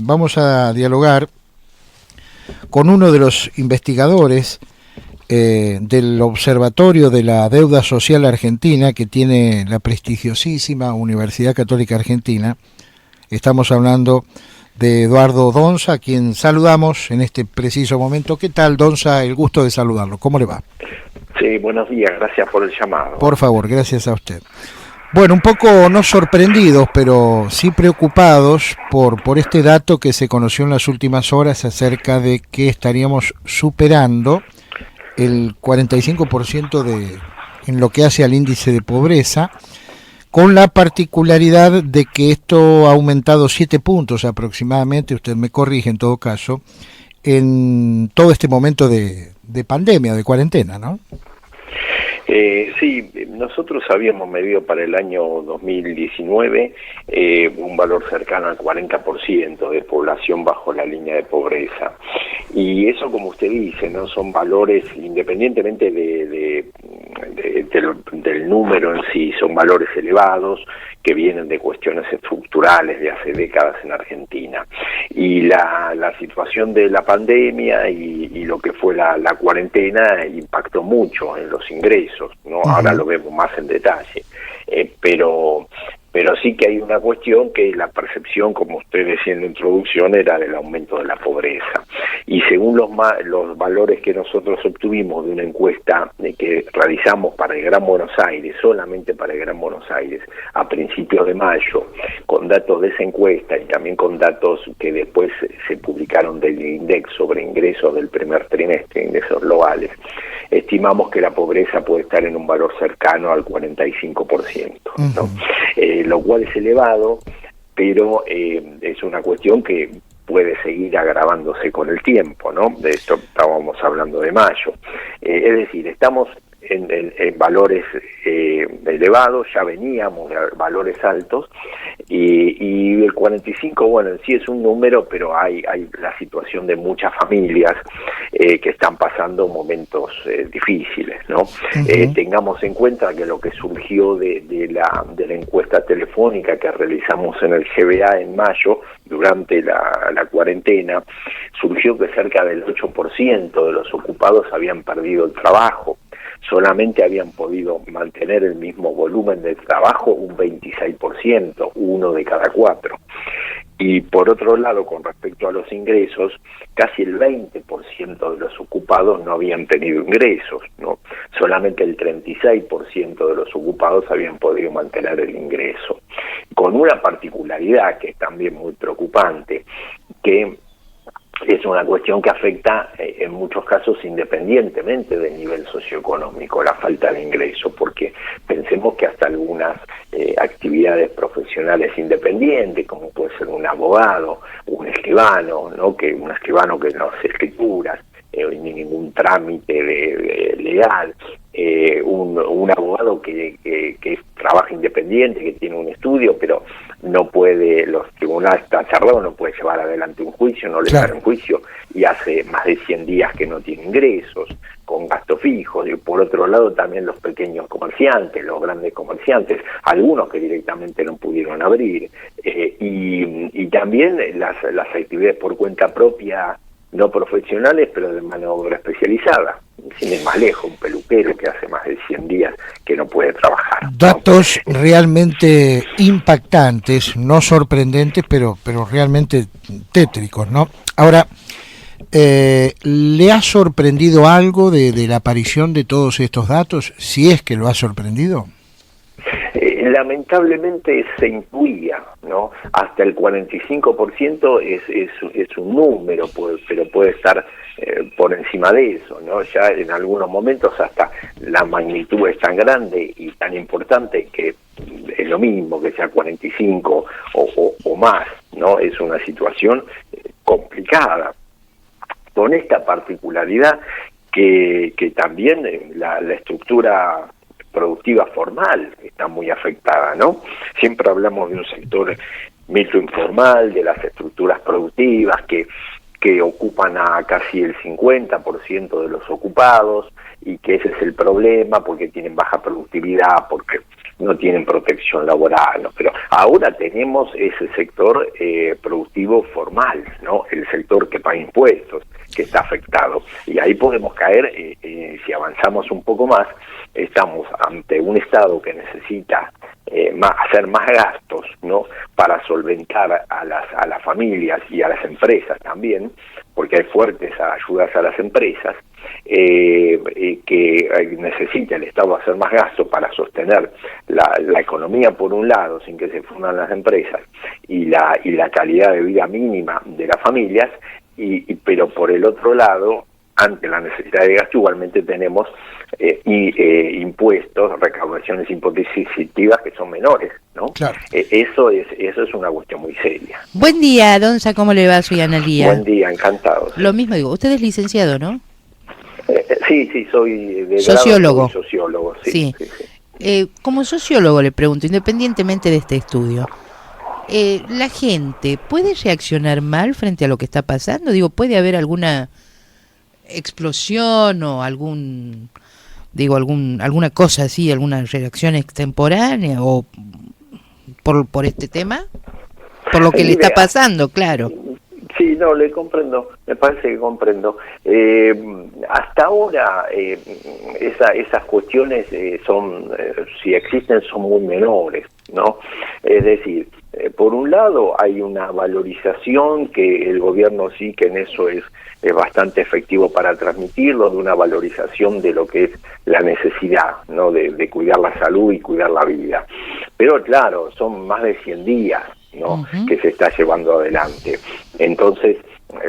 vamos a dialogar con uno de los investigadores del Observatorio de la Deuda Social Argentina, que tiene la prestigiosísima Universidad Católica Argentina. Estamos hablando de Eduardo Donza, a quien saludamos en este preciso momento. ¿Qué tal, Donza? El gusto de saludarlo. ¿Cómo le va? Sí, buenos días, gracias por el llamado. Por favor, gracias a usted. Bueno, un poco no sorprendidos, pero sí preocupados por este dato que se conoció en las últimas horas acerca de que estaríamos superando el 45% en lo que hace al índice de pobreza, con la particularidad de que esto ha aumentado 7 puntos aproximadamente, usted me corrige en todo caso, en todo este momento de pandemia, de cuarentena, ¿no? Sí, nosotros habíamos medido para el año 2019 un valor cercano al 40% de población bajo la línea de pobreza. Y eso, como usted dice, no son valores, independientemente del número en sí, son valores elevados que vienen de cuestiones estructurales de hace décadas en Argentina. Y la situación de la pandemia y lo que fue la cuarentena impactó mucho en los ingresos, ¿no? Uh-huh. Ahora lo vemos más en detalle, pero sí que hay una cuestión que la percepción, como usted decía en la introducción, era del aumento de la pobreza. Y según los valores que nosotros obtuvimos de una encuesta que realizamos para el Gran Buenos Aires, solamente para el Gran Buenos Aires, a principios de mayo, con datos de esa encuesta y también con datos que después se publicaron del INDEC sobre ingresos del primer trimestre, ingresos globales, estimamos que la pobreza puede estar en un valor cercano al 45%, ¿no? Lo cual es elevado, pero es una cuestión que puede seguir agravándose con el tiempo, ¿no? De esto estábamos hablando de mayo. Es decir, estamos en valores elevados, ya veníamos de valores altos, y el 45, bueno, en sí es un número, pero hay la situación de muchas familias que están pasando momentos difíciles, ¿no? Uh-huh. Tengamos en cuenta que lo que surgió de la encuesta telefónica que realizamos en el GBA en mayo, durante la cuarentena, surgió que cerca del 8% de los ocupados habían perdido el trabajo. Solamente habían podido mantener el mismo volumen de trabajo un 26%, 1 de cada 4. Y por otro lado, con respecto a los ingresos, casi el 20% de los ocupados no habían tenido ingresos, ¿no? Solamente el 36% de los ocupados habían podido mantener el ingreso. Con una particularidad que es también muy preocupante, que es una cuestión que afecta en muchos casos independientemente del nivel socioeconómico, la falta de ingreso, porque pensemos que hasta algunas actividades profesionales independientes, como puede ser un abogado, un escribano, ¿no? Un escribano que no hace escrituras, ni ningún trámite legal, un abogado que trabaja independiente, que tiene un estudio, pero no puede, los tribunales está cerrado, no puede llevar adelante un juicio, no le dan un juicio, y hace más de 100 días que no tiene ingresos, con gastos fijos. Y por otro lado también los pequeños comerciantes, los grandes comerciantes, algunos que directamente no pudieron abrir, y también las actividades por cuenta propia, no profesionales, pero de mano de obra especializada. Sin ir más lejos, un peluquero que hace más de 100 días que no puede trabajar, ¿no? Datos realmente impactantes, no sorprendentes, pero realmente tétricos, ¿no? Ahora, ¿le ha sorprendido algo de la aparición de todos estos datos? Si es que lo ha sorprendido. Lamentablemente se intuía, ¿no? Hasta el 45% es un número, pero puede estar por encima de eso, ¿no? Ya en algunos momentos hasta la magnitud es tan grande y tan importante que es lo mismo que sea 45 o más, ¿no? Es una situación complicada, con esta particularidad que también la estructura productiva formal está muy afectada, ¿no? Siempre hablamos de un sector microinformal, de las estructuras productivas que que ocupan a casi el 50% de los ocupados, y que ese es el problema, porque tienen baja productividad, porque no tienen protección laboral, ¿no? Pero ahora tenemos ese sector productivo formal, ¿no? El sector que paga impuestos, que está afectado. Y ahí podemos caer, si avanzamos un poco más, estamos ante un Estado que necesita hacer más gastos, ¿no? Para solventar a las familias y a las empresas también, porque hay fuertes ayudas a las empresas, que necesita el Estado hacer más gastos para sostener la economía por un lado, sin que se fundan las empresas, y la calidad de vida mínima de las familias, pero por el otro lado, ante la necesidad de gasto, igualmente tenemos impuestos, recaudaciones impositivas que son menores, ¿no? Claro. Eso es una cuestión muy seria. Buen día, Donza, ¿cómo le va? Soy Analía. Buen día, encantado. Lo mismo digo, usted es licenciado, ¿no? Sí, soy de sociólogo. Grado, soy sociólogo, sí. Como sociólogo le pregunto, independientemente de este estudio, ¿la gente puede reaccionar mal frente a lo que está pasando? Digo, ¿puede haber alguna explosión o alguna cosa así, alguna reacción extemporánea o por este tema? Por lo que le está pasando, claro. Sí, no, le comprendo, me parece que comprendo. Hasta ahora esas cuestiones si existen, son muy menores, ¿no? Es decir, por un lado hay una valorización que el gobierno sí que en eso es bastante efectivo para transmitirlo, de una valorización de lo que es la necesidad, ¿no? De cuidar la salud y cuidar la vida. Pero claro, son más de 100 días, ¿no? Que se está llevando adelante. Entonces,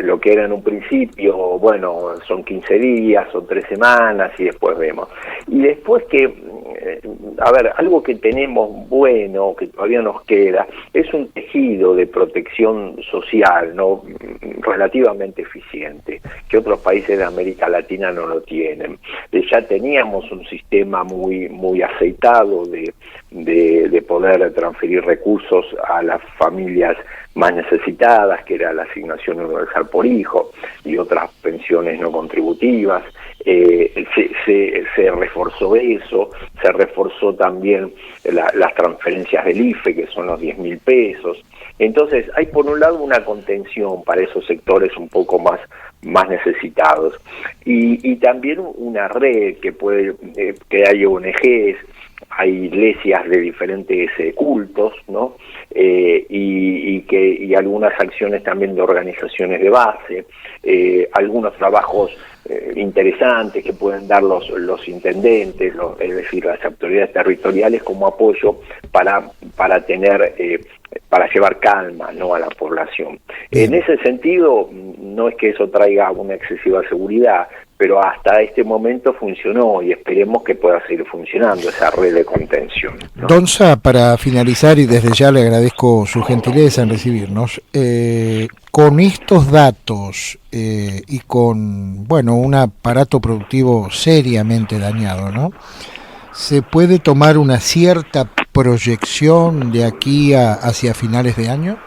lo que era en un principio, bueno, son 15 días, son 3 semanas y después vemos. Y después algo que tenemos bueno, que todavía nos queda, es un tejido de protección social, ¿no? Relativamente eficiente, que otros países de América Latina no lo tienen. Ya teníamos un sistema muy aceitado de poder transferir recursos a las familias más necesitadas, que era la asignación universal por hijo y otras pensiones no contributivas. Se reforzó eso, se reforzó también las transferencias del IFE, que son los 10.000 pesos. Entonces hay por un lado una contención para esos sectores un poco más necesitados, y también una red que hay ONGs, hay iglesias de diferentes cultos, ¿no? Y algunas acciones también de organizaciones de base, algunos trabajos interesantes que pueden dar los intendentes, es decir, las autoridades territoriales, como apoyo para tener para llevar calma, ¿no?, a la población. En ese sentido, no es que eso traiga una excesiva seguridad, pero hasta este momento funcionó y esperemos que pueda seguir funcionando esa red de contención, ¿no? Donza, para finalizar, y desde ya le agradezco su gentileza en recibirnos, con estos datos y con, bueno, un aparato productivo seriamente dañado, ¿no?, ¿se puede tomar una cierta proyección de aquí hacia finales de año?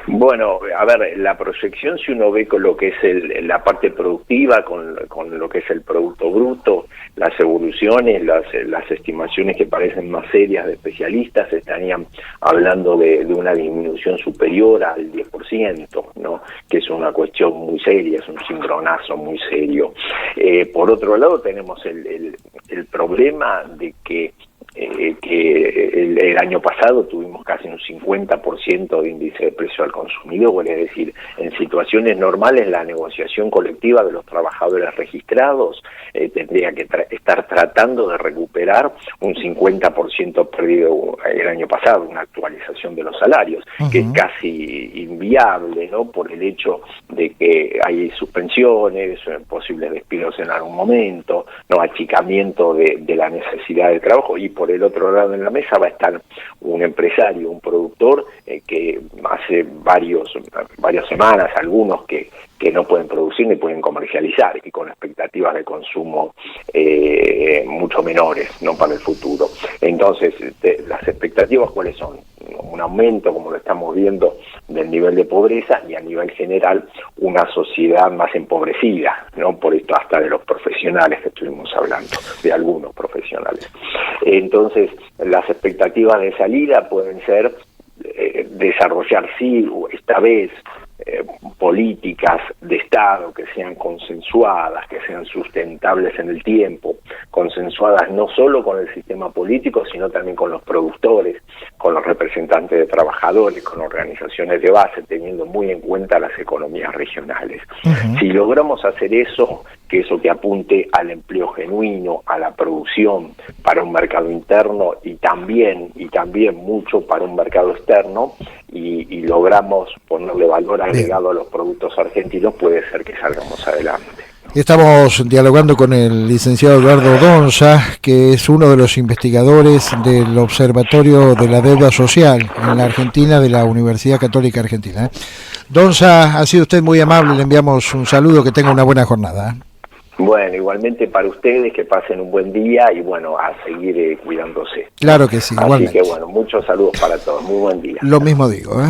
Bueno, a ver, la proyección, si uno ve con lo que es la parte productiva, con lo que es el Producto Bruto, las evoluciones, las estimaciones que parecen más serias de especialistas estarían hablando de una disminución superior al 10%, ¿no?, que es una cuestión muy seria, es un cimbronazo muy serio. Por otro lado, tenemos el problema de que el año pasado tuvimos casi un 50% de índice de precio al consumidor, es decir, en situaciones normales la negociación colectiva de los trabajadores registrados tendría que estar tratando de recuperar un 50% perdido el año pasado, una actualización de los salarios, que es casi inviable, ¿no?, por el hecho de que hay suspensiones, posibles despidos en algún momento, no achicamiento de la necesidad de trabajo, y por el otro lado en la mesa va a estar un empresario, un productor que hace varias semanas, algunos que no pueden producir ni pueden comercializar, y con expectativas de consumo mucho menores, no para el futuro. Entonces, las expectativas, ¿cuáles son? un aumento, como lo estamos viendo, del nivel de pobreza y a nivel general una sociedad más empobrecida, ¿no? Por esto hasta de los profesionales que estuvimos hablando, de algunos profesionales. Entonces, las expectativas de salida pueden ser desarrollar, sí, esta vez, políticas de Estado que sean consensuadas, que sean sustentables en el tiempo, consensuadas no solo con el sistema político, sino también con los productores, con los representantes de trabajadores, con organizaciones de base, teniendo muy en cuenta las economías regionales. Uh-huh. Si logramos hacer eso, que apunte al empleo genuino, a la producción para un mercado interno y también mucho para un mercado externo, y logramos ponerle valor agregado a los productos argentinos, puede ser que salgamos adelante. Estamos dialogando con el licenciado Eduardo Donza, que es uno de los investigadores del Observatorio de la Deuda Social en la Argentina de la Universidad Católica Argentina. Donza, ha sido usted muy amable, le enviamos un saludo, que tenga una buena jornada. Bueno, igualmente para ustedes, que pasen un buen día y bueno, a seguir cuidándose. Claro que sí, igualmente. Así que bueno, muchos saludos para todos, muy buen día. Lo mismo digo,